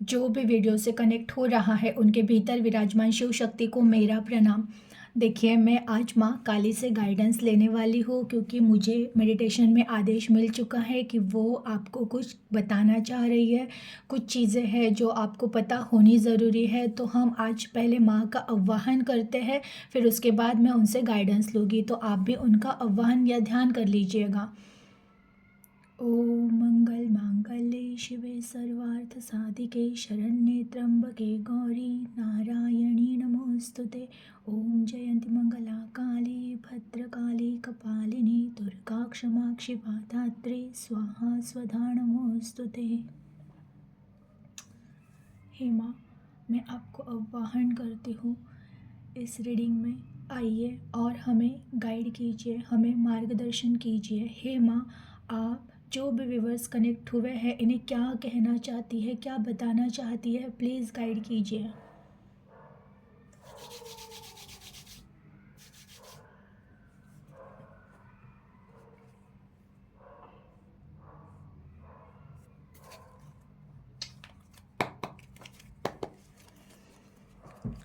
जो भी वीडियो से कनेक्ट हो रहा है उनके भीतर विराजमान शिव शक्ति को मेरा प्रणाम। देखिए, मैं आज माँ काली से गाइडेंस लेने वाली हूँ, क्योंकि मुझे मेडिटेशन में आदेश मिल चुका है कि वो आपको कुछ बताना चाह रही है। कुछ चीज़ें हैं जो आपको पता होनी ज़रूरी है। तो हम आज पहले माँ का आह्वान करते हैं, फिर उसके बाद मैं उनसे गाइडेंस लूँगी। तो आप भी उनका आह्वान या ध्यान कर लीजिएगा। ओम मंगल मांगल्ये शिवे सर्वार्थ साधिके शरण्ये त्र्यंबके गौरी नारायणी नमोस्तुते। ओम जयंती मंगला काली भद्रकाली कपालिनी दुर्गा क्षमा शिवा धात्री स्वाहा स्वधा नमोस्तुते। हे माँ, मैं आपको आह्वान करती हूँ इस रीडिंग में। आइए और हमें गाइड कीजिए, हमें मार्गदर्शन कीजिए। हे माँ, आप जो भी व्यूवर्स कनेक्ट हुए हैं इन्हें क्या कहना चाहती है, क्या बताना चाहती है, प्लीज़ गाइड कीजिए।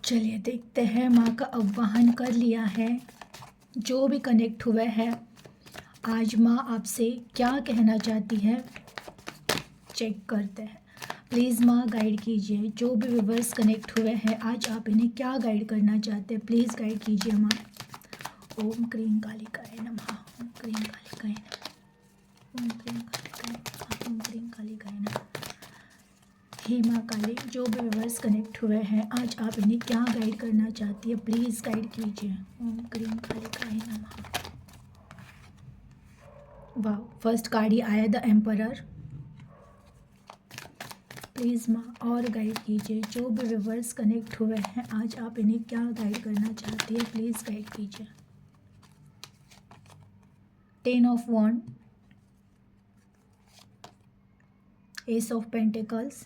चलिए देखते हैं। माँ का आह्वान कर लिया है। जो भी कनेक्ट हुए हैं, आज माँ आपसे क्या कहना चाहती है, चेक करते हैं। प्लीज़ माँ गाइड कीजिए। जो भी व्यूवर्स कनेक्ट हुए हैं, आज आप इन्हें क्या गाइड करना चाहते हैं, प्लीज़ गाइड कीजिए माँ। ओम क्रीं कालिकाय नमः। ओम क्रीं कालिकाय नमः। ओम क्रीं कालिकाय नमः। ओम क्रीं कालिकाय नमः। हे माँ काली, जो भी व्यूवर्स कनेक्ट हुए हैं, आज आप इन्हें क्या गाइड करना चाहती है, प्लीज़ गाइड कीजिए। ओम क्रीं कालिकाय नमः। वाह, फर्स्ट कार्ड ही आया द एम्परर। प्लीज़ माँ और गाइड कीजिए। जो भी व्यूवर्स कनेक्ट हुए हैं, आज आप इन्हें क्या गाइड करना चाहती है, प्लीज़ गाइड कीजिए। 10 of wand, ace of pentacles,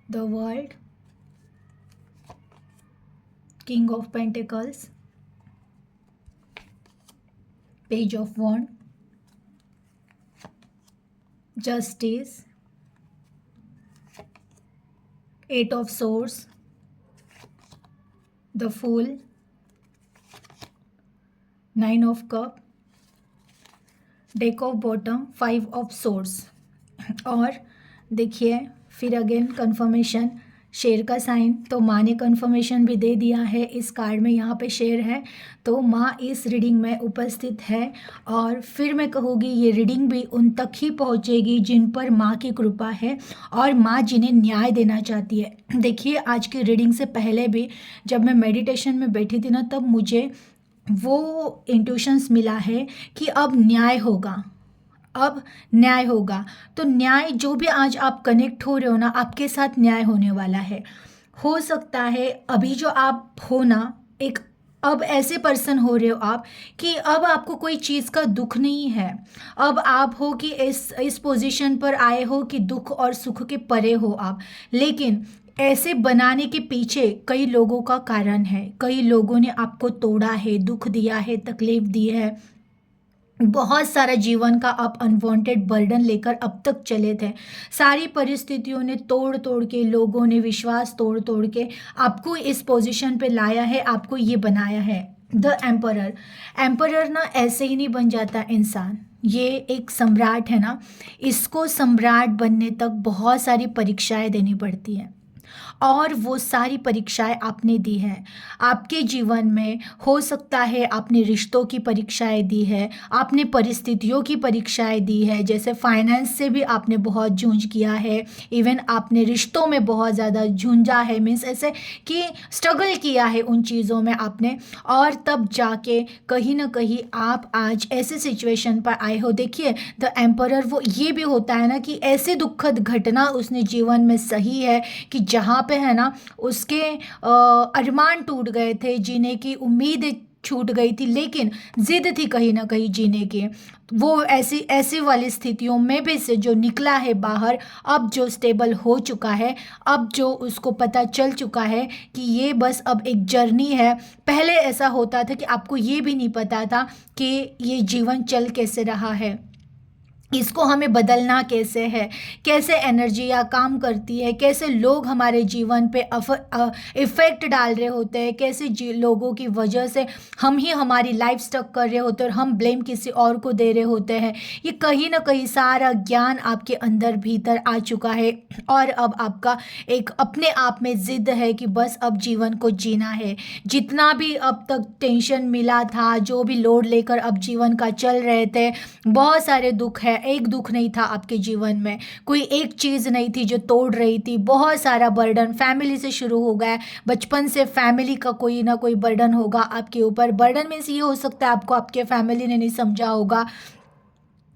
the world, king of pentacles, page of wand, justice, 8 of swords, the fool, 9 of cup, deck of bottom, 5 of swords। और देखिए, फिर अगेन कंफर्मेशन, शेर का साइन। तो माँ ने कंफर्मेशन भी दे दिया है। इस कार्ड में यहाँ पे शेर है, तो माँ इस रीडिंग में उपस्थित है। और फिर मैं कहूँगी ये रीडिंग भी उन तक ही पहुँचेगी जिन पर माँ की कृपा है और माँ जिन्हें न्याय देना चाहती है। देखिए, आज की रीडिंग से पहले भी जब मैं मेडिटेशन में बैठी थी ना, तब मुझे वो इंट्यूशंस मिला है कि अब न्याय होगा, अब न्याय होगा। तो न्याय, जो भी आज आप कनेक्ट हो रहे हो ना, आपके साथ न्याय होने वाला है। हो सकता है अभी जो आप हो ना, एक अब ऐसे पर्सन हो रहे हो आप कि अब आपको कोई चीज़ का दुख नहीं है। अब आप हो कि इस पोजीशन पर आए हो कि दुख और सुख के परे हो आप। लेकिन ऐसे बनाने के पीछे कई लोगों का कारण है। कई लोगों ने आपको तोड़ा है, दुख दिया है, तकलीफ दी है। बहुत सारा जीवन का आप अनवांटेड बर्डन लेकर अब तक चले थे। सारी परिस्थितियों ने तोड़ तोड़ के, लोगों ने विश्वास तोड़ तोड़ के आपको इस पोजीशन पे लाया है, आपको ये बनाया है। द एम्परर, एम्परर ना ऐसे ही नहीं बन जाता इंसान। ये एक सम्राट है ना, इसको सम्राट बनने तक बहुत सारी परीक्षाएं देनी पड़ती हैं। और वो सारी परीक्षाएं आपने दी हैं आपके जीवन में। हो सकता है आपने रिश्तों की परीक्षाएं दी है, आपने परिस्थितियों की परीक्षाएं दी है। जैसे फाइनेंस से भी आपने बहुत जूझ किया है, इवन आपने रिश्तों में बहुत ज़्यादा झुंझा है, मीन्स ऐसे कि स्ट्रगल किया है उन चीज़ों में आपने। और तब जाके कहीं ना कहीं आप आज ऐसे सिचुएशन पर आए हो। देखिए, द एम्परर वो ये भी होता है ना कि ऐसे दुखद घटना उसने जीवन में सही है कि जहाँ पे है ना उसके अरमान टूट गए थे, जीने की उम्मीद छूट गई थी, लेकिन जिद थी कहीं ना कहीं जीने की। वो ऐसी ऐसी वाली स्थितियों में भी से जो निकला है बाहर, अब जो स्टेबल हो चुका है, अब जो उसको पता चल चुका है कि ये बस अब एक जर्नी है। पहले ऐसा होता था कि आपको ये भी नहीं पता था कि ये जीवन चल कैसे रहा है। इसको हमें बदलना कैसे है, कैसे एनर्जियाँ काम करती है, कैसे लोग हमारे जीवन पे इफ़ेक्ट डाल रहे होते हैं, कैसे लोगों की वजह से हम ही हमारी लाइफ स्टक कर रहे होते हैं और हम ब्लेम किसी और को दे रहे होते हैं। ये कहीं ना कहीं सारा ज्ञान आपके अंदर भीतर आ चुका है और अब आपका एक अपने आप में ज़िद है कि बस अब जीवन को जीना है। जितना भी अब तक टेंशन मिला था, जो भी लोड लेकर अब जीवन का चल रहे थे, बहुत सारे दुख है, एक दुख नहीं था आपके जीवन में, कोई एक चीज़ नहीं थी जो तोड़ रही थी। बहुत सारा बर्डन फैमिली से शुरू हो गया है, बचपन से फैमिली का कोई ना कोई बर्डन होगा आपके ऊपर। बर्डन मीन्स ये हो सकता है आपको आपके फैमिली ने नहीं समझा होगा,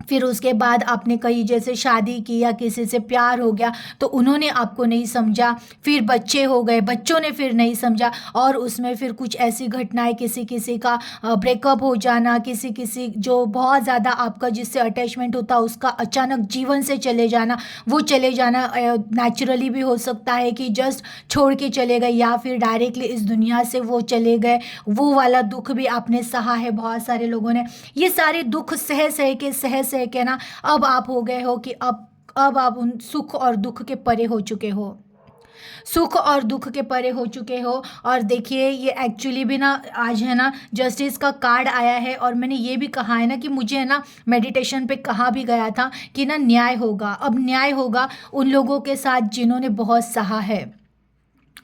फिर उसके बाद आपने कहीं जैसे शादी की या किसी से प्यार हो गया तो उन्होंने आपको नहीं समझा, फिर बच्चे हो गए, बच्चों ने फिर नहीं समझा, और उसमें फिर कुछ ऐसी घटनाएं, किसी किसी का ब्रेकअप हो जाना, किसी किसी जो बहुत ज़्यादा आपका जिससे अटैचमेंट होता उसका अचानक जीवन से चले जाना। वो चले जाना नेचुरली भी हो सकता है कि जस्ट छोड़ के चले गए, या फिर डायरेक्टली इस दुनिया से वो चले गए। वो वाला दुख भी आपने सहा है, बहुत सारे लोगों ने ये सारे दुख सह के ना अब आप हो गए हो कि अब आप उन सुख और दुख के परे हो चुके हो, सुख और दुख के परे हो चुके हो। और देखिए ये एक्चुअली भी ना आज है ना जस्टिस का कार्ड आया है, और मैंने ये भी कहा है ना कि मुझे है ना मेडिटेशन पे कहा भी गया था कि ना न्याय होगा, अब न्याय होगा उन लोगों के साथ जिन्होंने बहुत सहा है।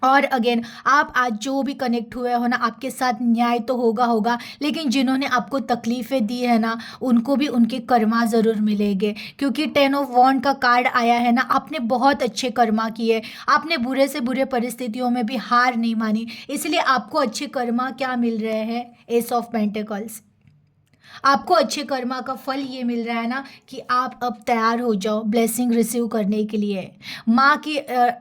और अगेन आप आज जो भी कनेक्ट हुए हो ना, आपके साथ न्याय तो होगा होगा, लेकिन जिन्होंने आपको तकलीफ़ें दी है ना उनको भी उनके कर्मा ज़रूर मिलेंगे, क्योंकि 10 ऑफ वॉन्ड का कार्ड आया है ना। आपने बहुत अच्छे कर्मा किए, आपने बुरे से बुरे परिस्थितियों में भी हार नहीं मानी, इसलिए आपको अच्छे कर्मा क्या मिल रहे हैं, एस ऑफ पेंटिकल्स। आपको अच्छे कर्मा का फल ये मिल रहा है ना कि आप अब तैयार हो जाओ ब्लेसिंग रिसीव करने के लिए। माँ की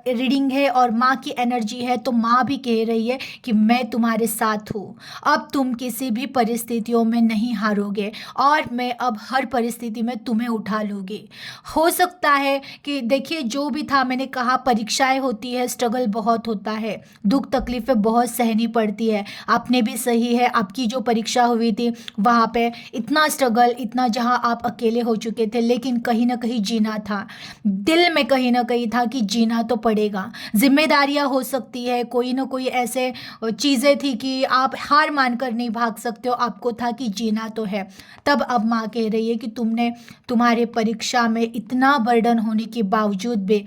रीडिंग है और माँ की एनर्जी है, तो माँ भी कह रही है कि मैं तुम्हारे साथ हूँ, अब तुम किसी भी परिस्थितियों में नहीं हारोगे और मैं अब हर परिस्थिति में तुम्हें उठा लूँगी। हो सकता है कि देखिए जो भी था, मैंने कहा परीक्षाएं होती है, स्ट्रगल बहुत होता है, दुख तकलीफ़ें बहुत सहनी पड़ती है। आपने भी सही है, आपकी जो परीक्षा हुई थी वहाँ पे इतना स्ट्रगल, इतना जहाँ आप अकेले हो चुके थे, लेकिन कहीं ना कहीं जीना था, दिल में कहीं ना कहीं था कि जीना तो पड़ेगा। जिम्मेदारियाँ हो सकती है, कोई ना कोई ऐसे चीज़ें थी कि आप हार मानकर नहीं भाग सकते हो, आपको था कि जीना तो है। तब अब माँ कह रही है कि तुमने तुम्हारे परीक्षा में इतना बर्डन होने के बावजूद भी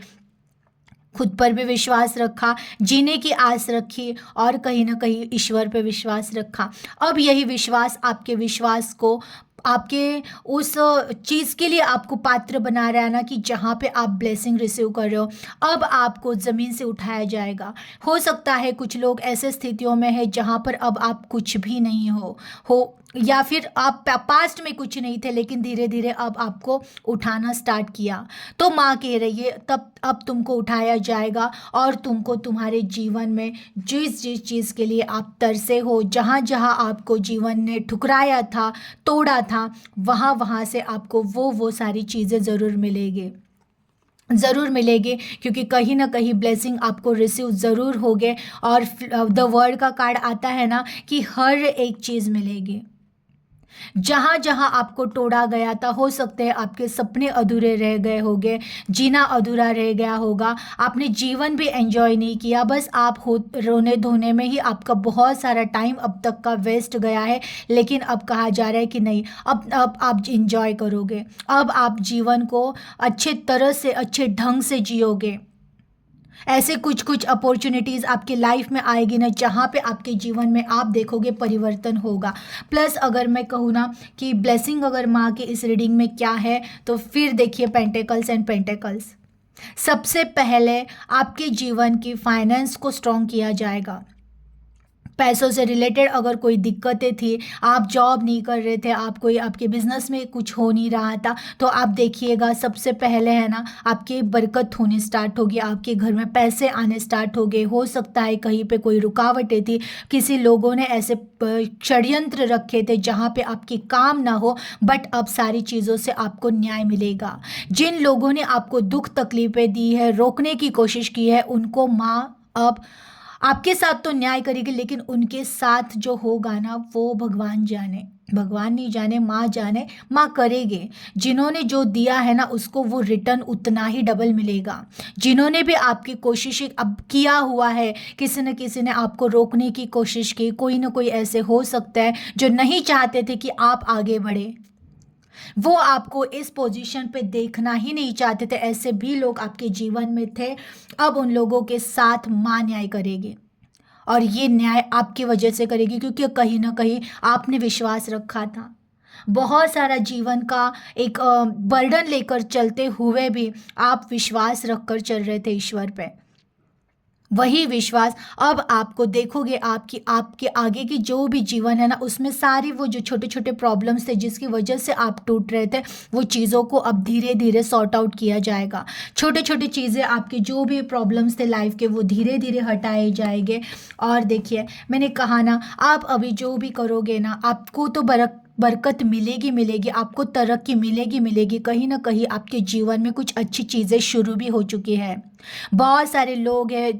खुद पर भी विश्वास रखा, जीने की आस रखी और कहीं ना कहीं ईश्वर पे विश्वास रखा। अब यही विश्वास आपके विश्वास को आपके उस चीज़ के लिए आपको पात्र बना रहा है ना कि जहाँ पे आप ब्लेसिंग रिसीव कर रहे हो, अब आपको ज़मीन से उठाया जाएगा। हो सकता है कुछ लोग ऐसे स्थितियों में है जहाँ पर अब आप कुछ भी नहीं हो, या फिर आप पास्ट में कुछ नहीं थे, लेकिन धीरे धीरे अब आपको उठाना स्टार्ट किया। तो माँ कह रही है तब अब तुमको उठाया जाएगा और तुमको तुम्हारे जीवन में जिस जिस चीज़ के लिए आप तरसे हो, जहाँ जहाँ आपको जीवन ने ठुकराया था, तोड़ा था, वहाँ वहाँ से आपको वो सारी चीज़ें ज़रूर मिलेगी, ज़रूर मिलेगी, क्योंकि कहीं ना कहीं ब्लेसिंग आपको रिसीव ज़रूर होगे। और द वर्ड का कार्ड आता है ना कि हर एक चीज़ मिलेगी। जहाँ जहाँ आपको तोड़ा गया था, हो सकते हैं आपके सपने अधूरे रह गए होंगे, जीना अधूरा रह गया होगा, आपने जीवन भी एंजॉय नहीं किया, बस आप हो रोने धोने में ही आपका बहुत सारा टाइम अब तक का वेस्ट गया है। लेकिन अब कहा जा रहा है कि नहीं, अब आप इंजॉय करोगे, अब आप जीवन को अच्छे तरह से अच्छे ढंग से जियोगे। ऐसे कुछ कुछ अपॉर्चुनिटीज़ आपकी लाइफ में आएगी ना जहाँ पे आपके जीवन में आप देखोगे परिवर्तन होगा। प्लस अगर मैं कहूँ ना कि ब्लेसिंग अगर माँ के इस रीडिंग में क्या है, तो फिर देखिए पेंटेकल्स एंड पेंटेकल्स। सबसे पहले आपके जीवन की फाइनेंस को स्ट्रॉन्ग किया जाएगा। पैसों से रिलेटेड अगर कोई दिक्कतें थी, आप जॉब नहीं कर रहे थे, आप कोई आपके बिजनेस में कुछ हो नहीं रहा था, तो आप देखिएगा सबसे पहले है ना आपकी बरकत होनी स्टार्ट होगी, आपके घर में पैसे आने स्टार्ट हो गए। हो सकता है कहीं पे कोई रुकावटें थी, किसी लोगों ने ऐसे षड्यंत्र रखे थे जहाँ पे आपकी काम ना हो, बट अब सारी चीज़ों से आपको न्याय मिलेगा। जिन लोगों ने आपको दुख तकलीफें दी है, रोकने की कोशिश की है, उनको माँ अब आपके साथ तो न्याय करेगी, लेकिन उनके साथ जो होगा ना वो भगवान जाने। भगवान नहीं जाने, माँ जाने, माँ करेंगे। जिन्होंने जो दिया है ना उसको वो रिटर्न उतना ही डबल मिलेगा। जिन्होंने भी आपकी कोशिश अब किया हुआ है, किसी न किसी ने आपको रोकने की कोशिश की, कोई ना कोई ऐसे हो सकता है जो नहीं चाहते थे कि आप आगे बढ़े, वो आपको इस पोजीशन पे देखना ही नहीं चाहते थे, ऐसे भी लोग आपके जीवन में थे। अब उन लोगों के साथ माँ न्याय करेगी, और ये न्याय आपकी वजह से करेगी, क्योंकि कहीं ना कहीं आपने विश्वास रखा था। बहुत सारा जीवन का एक बर्डन लेकर चलते हुए भी आप विश्वास रखकर चल रहे थे ईश्वर पे। वही विश्वास अब आपको देखोगे, आपकी आपके आगे की जो भी जीवन है ना उसमें सारी वो जो छोटे छोटे प्रॉब्लम्स थे जिसकी वजह से आप टूट रहे थे, वो चीज़ों को अब धीरे धीरे सॉर्ट आउट किया जाएगा। छोटे छोटे चीज़ें, आपके जो भी प्रॉब्लम्स थे लाइफ के, वो धीरे धीरे हटाए जाएंगे। और देखिए, मैंने कहा ना, आप अभी जो भी करोगे ना आपको तो बरकत मिलेगी मिलेगी, आपको तरक्की मिलेगी मिलेगी। कहीं ना कहीं आपके जीवन में कुछ अच्छी चीज़ें शुरू भी हो चुकी है। बहुत सारे लोग हैं,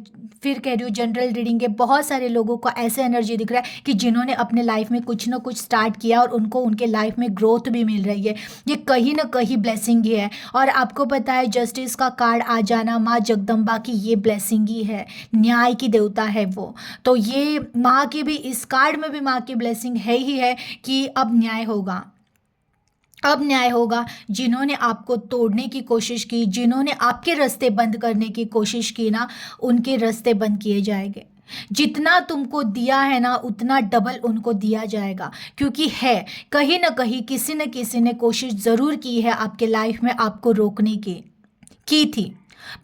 फिर कह रही हूँ जनरल रीडिंग के, बहुत सारे लोगों का ऐसे एनर्जी दिख रहा है कि जिन्होंने अपने लाइफ में कुछ ना कुछ स्टार्ट किया और उनको उनके लाइफ में ग्रोथ भी मिल रही है। ये कहीं ना कहीं ब्लेसिंग ही है। और आपको पता है जस्टिस का कार्ड आ जाना, माँ जगदम्बा की ये ब्लेसिंग ही है, न्याय की देवता है वो। तो ये माँ की भी, इस कार्ड में भी माँ की ब्लेसिंग है ही है कि अब न्याय होगा। अब न्याय होगा। जिन्होंने आपको तोड़ने की कोशिश की, जिन्होंने आपके रास्ते बंद करने की कोशिश की ना, उनके रास्ते बंद किए जाएंगे। जितना तुमको दिया है ना उतना डबल उनको दिया जाएगा, क्योंकि है कहीं ना कहीं किसी न किसी ने कोशिश ज़रूर की है आपके लाइफ में आपको रोकने की थी,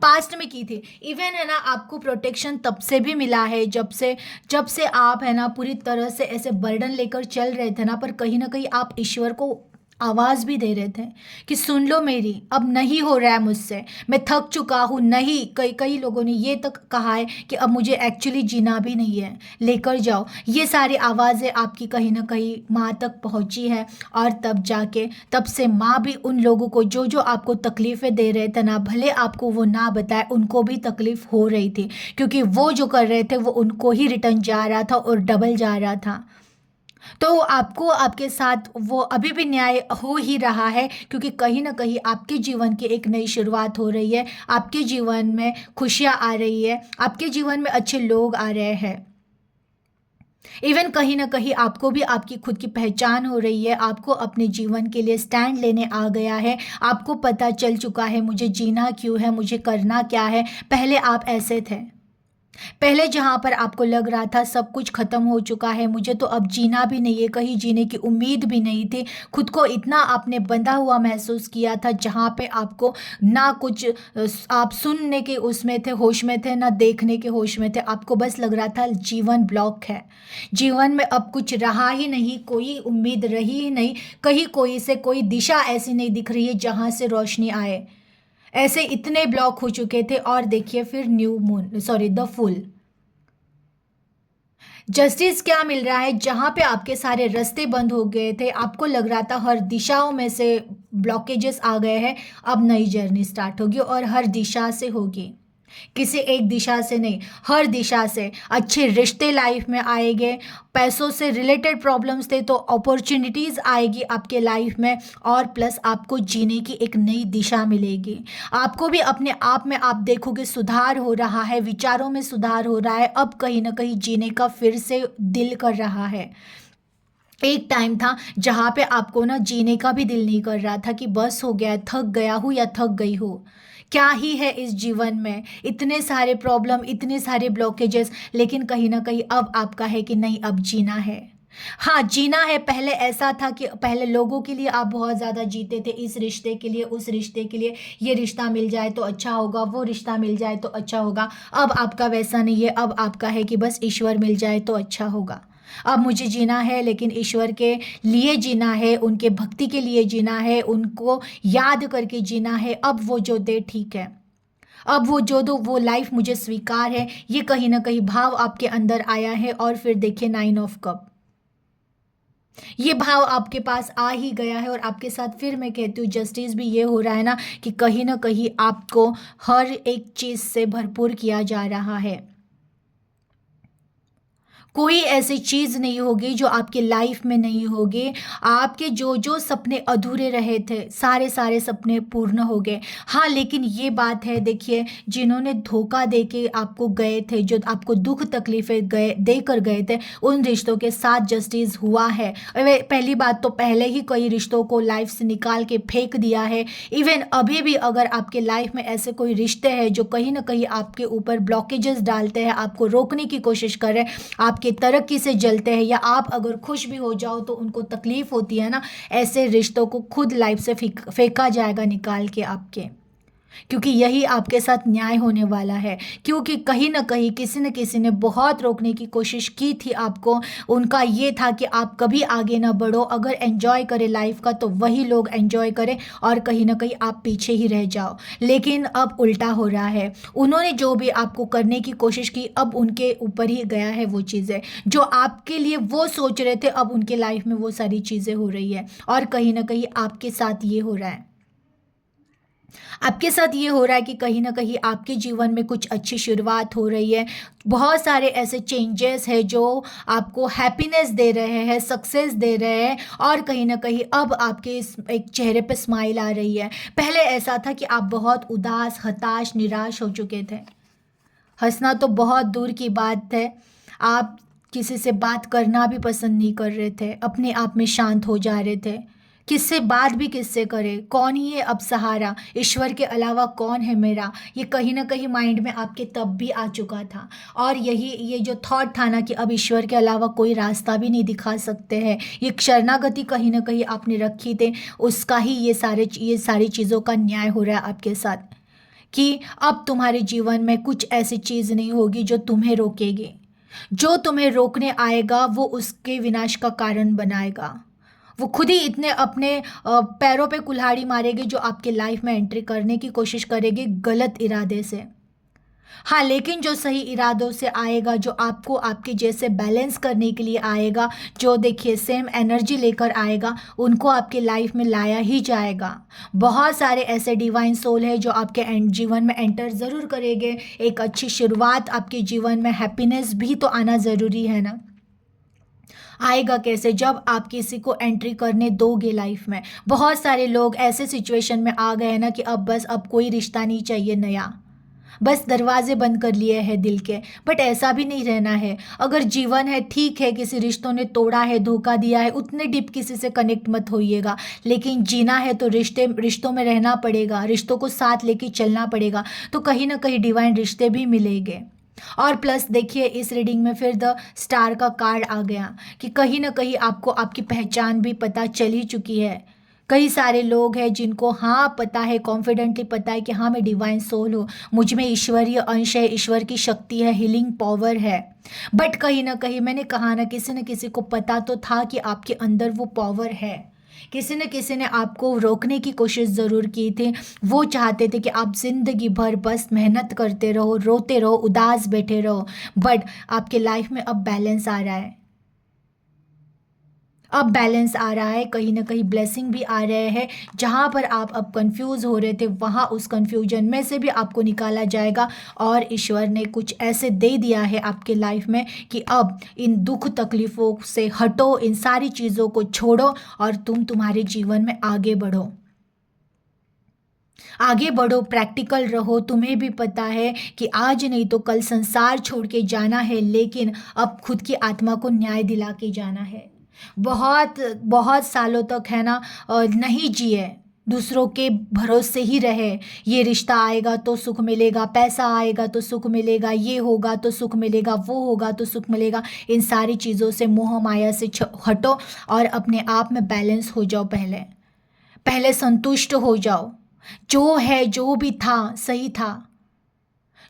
पास्ट में की थी। इवन है ना, आपको प्रोटेक्शन तब से भी मिला है जब से आप है ना पूरी तरह से ऐसे बर्डन लेकर चल रहे थे ना, पर कहीं ना कहीं आप ईश्वर को आवाज़ भी दे रहे थे कि सुन लो मेरी, अब नहीं हो रहा है मुझसे, मैं थक चुका हूँ। नहीं, कई कई लोगों ने ये तक कहा है कि अब मुझे एक्चुअली जीना भी नहीं है, लेकर जाओ। ये सारी आवाज़ें आपकी कहीं ना कहीं माँ तक पहुँची है, और तब से माँ भी उन लोगों को जो जो आपको तकलीफ़ें दे रहे थे ना, भले आपको वो ना बताए, उनको भी तकलीफ़ हो रही थी, क्योंकि वो जो कर रहे थे वो उनको ही रिटर्न जा रहा था और डबल जा रहा था। तो आपको आपके साथ वो अभी भी न्याय हो ही रहा है, क्योंकि कहीं ना कहीं आपके जीवन की एक नई शुरुआत हो रही है, आपके जीवन में खुशियाँ आ रही है, आपके जीवन में अच्छे लोग आ रहे हैं। इवन कहीं ना कहीं आपको भी आपकी खुद की पहचान हो रही है, आपको अपने जीवन के लिए स्टैंड लेने आ गया है। आपको पता चल चुका है मुझे जीना क्यों है, मुझे करना क्या है। पहले आप ऐसे थे, पहले जहाँ पर आपको लग रहा था सब कुछ खत्म हो चुका है, मुझे तो अब जीना भी नहीं है, कहीं जीने की उम्मीद भी नहीं थी, खुद को इतना आपने बंधा हुआ महसूस किया था, जहाँ पे आपको ना कुछ आप सुनने के उसमें थे, होश में थे, ना देखने के होश में थे। आपको बस लग रहा था जीवन ब्लॉक है, जीवन में अब कुछ रहा ही नहीं, कोई उम्मीद रही ही नहीं, कहीं कोई से कोई दिशा ऐसी नहीं दिख रही है जहाँ से रोशनी आए। ऐसे इतने ब्लॉक हो चुके थे। और देखिए फिर new moon, sorry, the full, justice क्या मिल रहा है, जहां पे आपके सारे रास्ते बंद हो गए थे, आपको लग रहा था हर दिशाओं में से ब्लॉकेजेस आ गए हैं, अब नई जर्नी स्टार्ट होगी और हर दिशा से होगी, किसी एक दिशा से नहीं, हर दिशा से अच्छे रिश्ते लाइफ में आएंगे। पैसों से रिलेटेड प्रॉब्लम्स थे तो अपॉर्चुनिटीज़ आएगी आपके लाइफ में, और प्लस आपको जीने की एक नई दिशा मिलेगी। आपको भी अपने आप में आप देखोगे सुधार हो रहा है, विचारों में सुधार हो रहा है, अब कहीं ना कहीं जीने का फिर से दिल कर रहा है। एक टाइम था जहाँ पे आपको ना जीने का भी दिल नहीं कर रहा था, कि बस हो गया, थक गया हूँ या थक गई हूँ, क्या ही है इस जीवन में, इतने सारे प्रॉब्लम, इतने सारे ब्लॉकेजेस। लेकिन कहीं ना कहीं अब आपका है कि नहीं, अब जीना है। हाँ, जीना है। पहले ऐसा था कि पहले लोगों के लिए आप बहुत ज़्यादा जीते थे, इस रिश्ते के लिए, उस रिश्ते के लिए, ये रिश्ता मिल जाए तो अच्छा होगा, वो रिश्ता मिल जाए तो अच्छा होगा। अब आपका वैसा नहीं है, अब आपका है कि बस ईश्वर मिल जाए तो अच्छा होगा। अब मुझे जीना है, लेकिन ईश्वर के लिए जीना है, उनके भक्ति के लिए जीना है, उनको याद करके जीना है। अब वो जो दे ठीक है, अब वो जो दो वो लाइफ मुझे स्वीकार है, ये कहीं ना कहीं भाव आपके अंदर आया है। और फिर देखिए 9 ऑफ कप, ये भाव आपके पास आ ही गया है। और आपके साथ फिर मैं कहती हूँ जस्टिस भी ये हो रहा है कि कहीं ना कहीं आपको हर एक चीज़ से भरपूर किया जा रहा है। कोई ऐसी चीज़ नहीं होगी जो आपकी लाइफ में नहीं होगी। आपके जो जो सपने अधूरे रहे थे, सारे सारे सपने पूर्ण हो गए। हाँ, लेकिन ये बात है, देखिए, जिन्होंने धोखा दे के आपको गए थे, जो आपको दुख तकलीफें गए देकर गए थे, उन रिश्तों के साथ जस्टिस हुआ है। पहली बात तो पहले ही कई रिश्तों को लाइफ से निकाल के फेंक दिया है। इवन अभी भी अगर आपके लाइफ में ऐसे कोई रिश्ते हैं जो कहीं ना कहीं आपके ऊपर ब्लॉकेजेस डालते हैं, आपको रोकने की कोशिश कर रहे हैं, आपके तरक्की से जलते हैं, या आप अगर खुश भी हो जाओ तो उनको तकलीफ होती है ना, ऐसे रिश्तों को खुद लाइफ से फेंका जाएगा निकाल के आपके, क्योंकि यही आपके साथ न्याय होने वाला है। क्योंकि कहीं ना कहीं किसी न किसी ने बहुत रोकने की कोशिश की थी आपको। उनका ये था कि आप कभी आगे ना बढ़ो, अगर एंजॉय करें लाइफ का तो वही लोग एंजॉय करें, और कहीं ना कहीं आप पीछे ही रह जाओ। लेकिन अब उल्टा हो रहा है। उन्होंने जो भी आपको करने की कोशिश की, अब उनके ऊपर ही गया है वो चीज़ें जो आपके लिए वो सोच रहे थे, अब उनके लाइफ में वो सारी चीज़ें हो रही है। और कहीं ना कहीं आपके साथ ये हो रहा है, आपके साथ ये हो रहा है कि कहीं ना कहीं आपके जीवन में कुछ अच्छी शुरुआत हो रही है। बहुत सारे ऐसे चेंजेस हैं जो आपको हैप्पीनेस दे रहे हैं, सक्सेस दे रहे हैं, और कहीं ना कहीं अब आपके इस एक चेहरे पे स्माइल आ रही है। पहले ऐसा था कि आप बहुत उदास, हताश, निराश हो चुके थे। हंसना तो बहुत दूर की बात है, आप किसी से बात करना भी पसंद नहीं कर रहे थे, अपने आप में शांत हो जा रहे थे। किससे बात भी किससे करे, कौन ही है अब सहारा, ईश्वर के अलावा कौन है मेरा, ये कहीं ना कहीं माइंड में आपके तब भी आ चुका था। और ये जो थॉट था ना कि अब ईश्वर के अलावा कोई रास्ता भी नहीं दिखा सकते हैं, ये शरणागति कहीं ना कहीं आपने रखी थी, उसका ही ये सारी चीज़ों का न्याय हो रहा है आपके साथ। कि अब तुम्हारे जीवन में कुछ ऐसी चीज़ नहीं होगी जो तुम्हें रोकेगी। जो तुम्हें रोकने आएगा वो उसके विनाश का कारण बनाएगा। वो खुद ही इतने अपने पैरों पे कुल्हाड़ी मारेगी जो आपके लाइफ में एंट्री करने की कोशिश करेगी गलत इरादे से। हाँ, लेकिन जो सही इरादों से आएगा, जो आपको आपके जैसे बैलेंस करने के लिए आएगा, जो देखिए सेम एनर्जी लेकर आएगा, उनको आपके लाइफ में लाया ही जाएगा। बहुत सारे ऐसे डिवाइन सोल है जो आपके जीवन में एंटर ज़रूर करेंगे। एक अच्छी शुरुआत आपके जीवन में, हैप्पीनेस भी तो आना ज़रूरी है ना। आएगा कैसे, जब आप किसी को एंट्री करने दोगे लाइफ में। बहुत सारे लोग ऐसे सिचुएशन में आ गए हैं ना कि अब बस अब कोई रिश्ता नहीं चाहिए नया, बस दरवाजे बंद कर लिए हैं दिल के। बट ऐसा भी नहीं रहना है। अगर जीवन है, ठीक है, किसी रिश्तों ने तोड़ा है, धोखा दिया है, उतने डीप किसी से कनेक्ट मत होइएगा। लेकिन जीना है तो रिश्तों में रहना पड़ेगा, रिश्तों को साथ लेके चलना पड़ेगा, तो कहीं ना कहीं डिवाइन रिश्ते भी मिलेंगे। और प्लस देखिए, इस रीडिंग में फिर द स्टार का कार्ड आ गया कि कहीं ना कहीं आपको आपकी पहचान भी पता चल ही चुकी है। कई सारे लोग हैं जिनको हाँ पता है, कॉन्फिडेंटली पता है कि हाँ मैं डिवाइन सोल हूँ, मुझ में ईश्वरीय अंश है, ईश्वर की शक्ति है, हीलिंग पावर है। बट कहीं ना कहीं मैंने कहा ना, किसी न किसी को पता तो था कि आपके अंदर वो पावर है। किसी न किसी ने आपको रोकने की कोशिश ज़रूर की थी। वो चाहते थे कि आप जिंदगी भर बस मेहनत करते रहो, रोते रहो, उदास बैठे रहो। बट आपके लाइफ में अब बैलेंस आ रहा है, अब बैलेंस आ रहा है, कहीं ना कहीं ब्लेसिंग भी आ रहे हैं। जहाँ पर आप अब कंफ्यूज हो रहे थे, वहाँ उस कंफ्यूजन में से भी आपको निकाला जाएगा। और ईश्वर ने कुछ ऐसे दे दिया है आपके लाइफ में कि अब इन दुख तकलीफ़ों से हटो, इन सारी चीज़ों को छोड़ो, और तुम तुम्हारे जीवन में आगे बढ़ो। आगे बढ़ो, प्रैक्टिकल रहो। तुम्हें भी पता है कि आज नहीं तो कल संसार छोड़ के जाना है, लेकिन अब खुद की आत्मा को न्याय दिला के जाना है। बहुत बहुत सालों तक है ना नहीं जिए, दूसरों के भरोसे ही रहे। ये रिश्ता आएगा तो सुख मिलेगा, पैसा आएगा तो सुख मिलेगा, ये होगा तो सुख मिलेगा, वो होगा तो सुख मिलेगा। इन सारी चीज़ों से, मोह माया से हटो और अपने आप में बैलेंस हो जाओ। पहले पहले संतुष्ट हो जाओ। जो है, जो भी था सही था,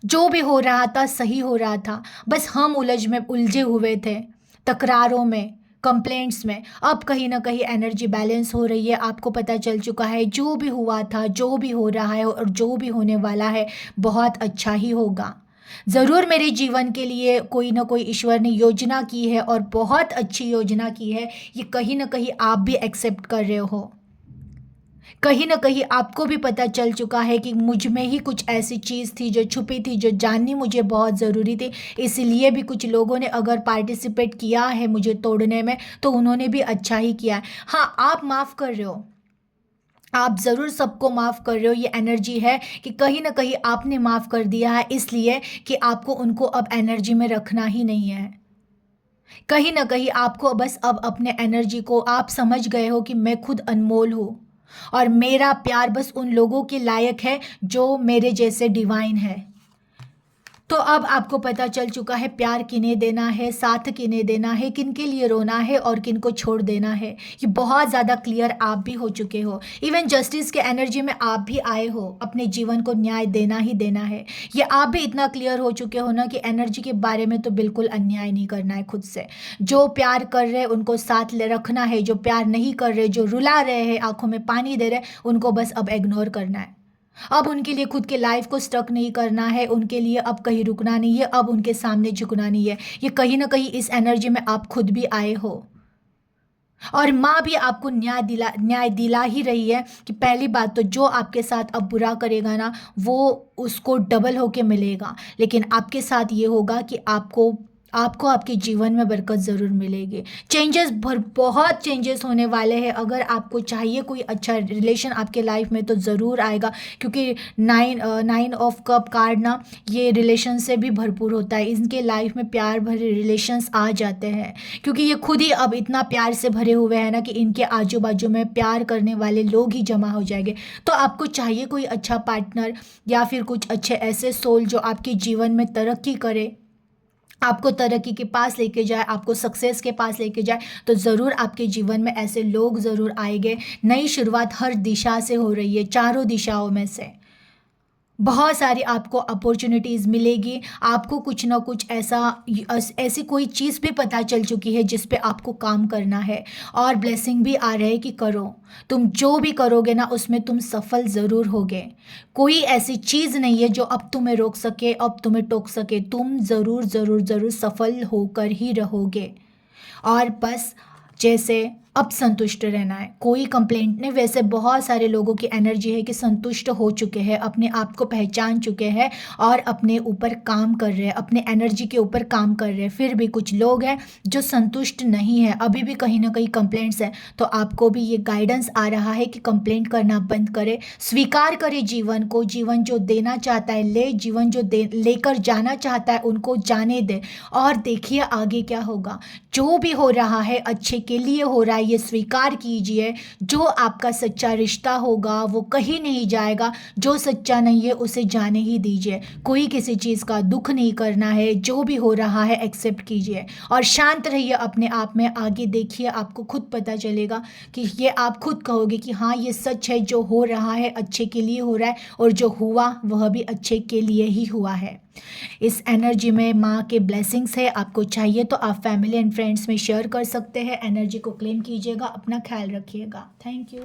जो भी हो रहा था सही हो रहा था। बस हम उलझे हुए थे तकरारों में, कंप्लेंट्स में। अब कहीं ना कहीं एनर्जी बैलेंस हो रही है। आपको पता चल चुका है जो भी हुआ था, जो भी हो रहा है और जो भी होने वाला है, बहुत अच्छा ही होगा। ज़रूर मेरे जीवन के लिए कोई ना कोई ईश्वर ने योजना की है, और बहुत अच्छी योजना की है। ये कहीं ना कहीं आप भी एक्सेप्ट कर रहे हो। कहीं ना कहीं आपको भी पता चल चुका है कि मुझ में ही कुछ ऐसी चीज़ थी जो छुपी थी, जो जाननी मुझे बहुत ज़रूरी थी। इसलिए भी कुछ लोगों ने अगर पार्टिसिपेट किया है मुझे तोड़ने में, तो उन्होंने भी अच्छा ही किया है। हाँ, आप माफ़ कर रहे हो, आप ज़रूर सबको माफ़ कर रहे हो। ये एनर्जी है कि कहीं ना कहीं आपने माफ़ कर दिया है, इसलिए कि आपको उनको अब एनर्जी में रखना ही नहीं है। कहीं ना कहीं आपको बस अब अपने एनर्जी को आप समझ गए हो कि मैं खुद अनमोल हूँ, और मेरा प्यार बस उन लोगों के लायक है जो मेरे जैसे डिवाइन है। तो अब आपको पता चल चुका है प्यार किन्हें देना है, साथ किन्हें देना है, किन के लिए रोना है और किन को छोड़ देना है। ये बहुत ज़्यादा क्लियर आप भी हो चुके हो। इवन जस्टिस के एनर्जी में आप भी आए हो, अपने जीवन को न्याय देना ही देना है। ये आप भी इतना क्लियर हो चुके हो ना कि एनर्जी के बारे में तो बिल्कुल अन्याय नहीं करना है खुद से। जो प्यार कर रहे हैं उनको साथ ले रखना है, जो प्यार नहीं कर रहे, जो रुला रहे हैं, आंखों में पानी दे रहे, उनको बस अब इग्नोर करना है। अब उनके लिए खुद के लाइफ को स्टक नहीं करना है, उनके लिए अब कहीं रुकना नहीं है, अब उनके सामने झुकना नहीं है। ये कहीं ना कहीं इस एनर्जी में आप खुद भी आए हो, और माँ भी आपको न्याय दिला ही रही है कि पहली बात तो जो आपके साथ अब बुरा करेगा ना, वो उसको डबल होके मिलेगा। लेकिन आपके साथ ये होगा कि आपको आपको आपके जीवन में बरकत ज़रूर मिलेगी। बहुत चेंजेस होने वाले हैं। अगर आपको चाहिए कोई अच्छा रिलेशन आपके लाइफ में, तो ज़रूर आएगा, क्योंकि नाइन ऑफ कप कार्ड ना, ये रिलेशन से भी भरपूर होता है। इनके लाइफ में प्यार भरे रिलेशंस आ जाते हैं, क्योंकि ये खुद ही अब इतना प्यार से भरे हुए हैं ना कि इनके आजू बाजू में प्यार करने वाले लोग ही जमा हो जाएंगे। तो आपको चाहिए कोई अच्छा पार्टनर, या फिर कुछ अच्छे ऐसे सोल जो आपके जीवन में तरक्की करे, आपको तरक्की के पास लेके जाए, आपको सक्सेस के पास लेके जाए, तो ज़रूर आपके जीवन में ऐसे लोग ज़रूर आएंगे। नई शुरुआत हर दिशा से हो रही है, चारों दिशाओं में से बहुत सारी आपको अपॉर्चुनिटीज़ मिलेगी। आपको कुछ ना कुछ ऐसी कोई चीज़ भी पता चल चुकी है जिस पे आपको काम करना है, और ब्लेसिंग भी आ रहे हैं कि करो। तुम जो भी करोगे ना, उसमें तुम सफल ज़रूर होगे। कोई ऐसी चीज़ नहीं है जो अब तुम्हें रोक सके, अब तुम्हें टोक सके। तुम ज़रूर ज़रूर ज़रूर सफल होकर ही रहोगे। और बस जैसे अब संतुष्ट रहना है, कोई कंप्लेंट नहीं। वैसे बहुत सारे लोगों की एनर्जी है कि संतुष्ट हो चुके हैं, अपने आप को पहचान चुके हैं और अपने ऊपर काम कर रहे हैं, अपने एनर्जी के ऊपर काम कर रहे हैं। फिर भी कुछ लोग हैं जो संतुष्ट नहीं है, अभी भी कहीं ना कहीं कंप्लेंट्स हैं। तो आपको भी ये गाइडेंस आ रहा है कि कंप्लेंट करना बंद करें, स्वीकार करें जीवन को। जीवन जो देना चाहता है ले, जीवन जो लेकर जाना चाहता है उनको जाने दे, और देखिए आगे क्या होगा। जो भी हो रहा है अच्छे के लिए हो रहा है, ये स्वीकार कीजिए। जो आपका सच्चा रिश्ता होगा वो कहीं नहीं जाएगा, जो सच्चा नहीं है उसे जाने ही दीजिए। कोई किसी चीज़ का दुख नहीं करना है, जो भी हो रहा है एक्सेप्ट कीजिए और शांत रहिए अपने आप में। आगे देखिए, आपको खुद पता चलेगा कि ये आप खुद कहोगे कि हाँ ये सच है, जो हो रहा है अच्छे के लिए हो रहा है, और जो हुआ वह भी अच्छे के लिए ही हुआ है। इस एनर्जी में माँ के ब्लेसिंग्स है। आपको चाहिए तो आप फैमिली एंड फ्रेंड्स में शेयर कर सकते हैं। एनर्जी को क्लेम कीजिएगा, अपना ख्याल रखिएगा। Thank you.